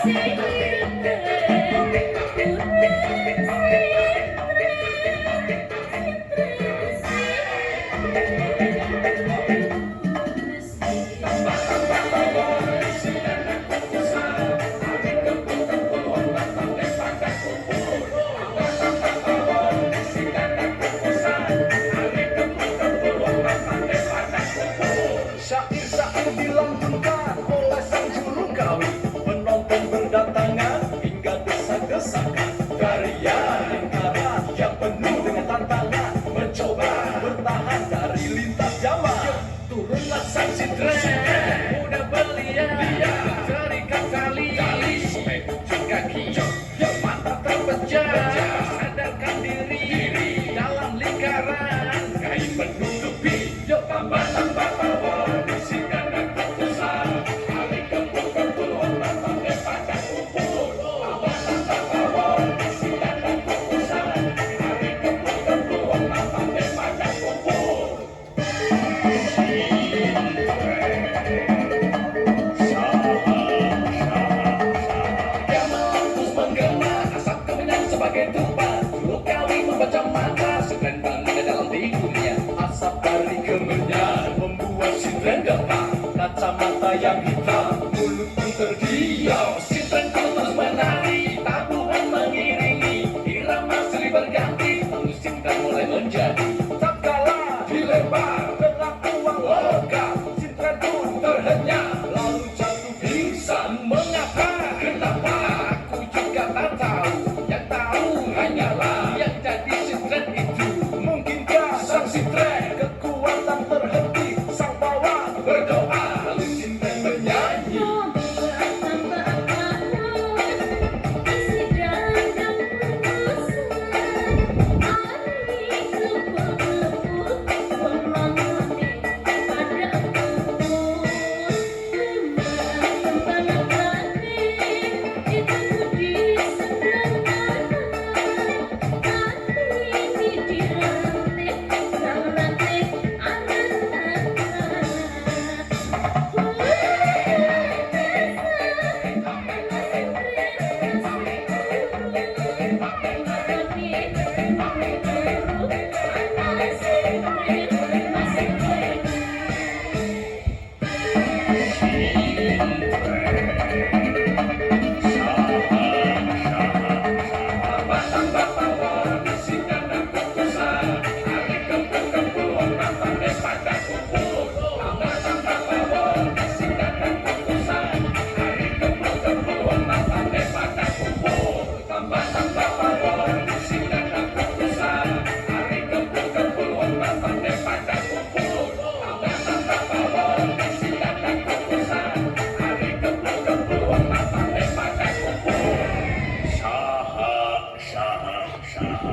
Syair-syair dilantunkan oleh sang juru kawi, penonton berdatangan hingga desak-desakan. Karya lingkaran yang penuh dengan tantangan, mencoba bertahan dari lintas zaman. Turunlah sang sintren, muda belia, terikat tali sampai ujung kaki. Mata terpejam, sadarkan diri dalam lingkaran kain menutupi. Tambah-tambah power, bisikan dan keputusan. Hari kempul-kempul, otak pandai pada kumpul. Tambah-tambah power, bisikan dan keputusan. Hari kempul-kempul, otak pandai pada kumpul. Dia terus menggema, asap kemenyan sebagai tumpah. Dulu kali membaca mata, sintren bangga dalam tidurnya. Asap dari kemenyan membuat sintren getar. Kacamata yang hitam, mulut pun terdiam. Sintren terus menari, tabuhan mengiringi. Irama silih berganti, lalu sintren mulai menjadi. Tak kalah dilebar dengan uang logam, sintren pun terhenyak, lalu jatuh pingsan. Mengapa? Kenapa? Aku juga tak tahu. Yang tahu hanyalah yang jadi sintren itu. Mungkinkah sang sintren kekuatan terhenti, sang pawang berdoa, lalu sintren menyanyi. Tambah power, bisikan dan keputusan. Hari kempul-kempul, orang pandai pada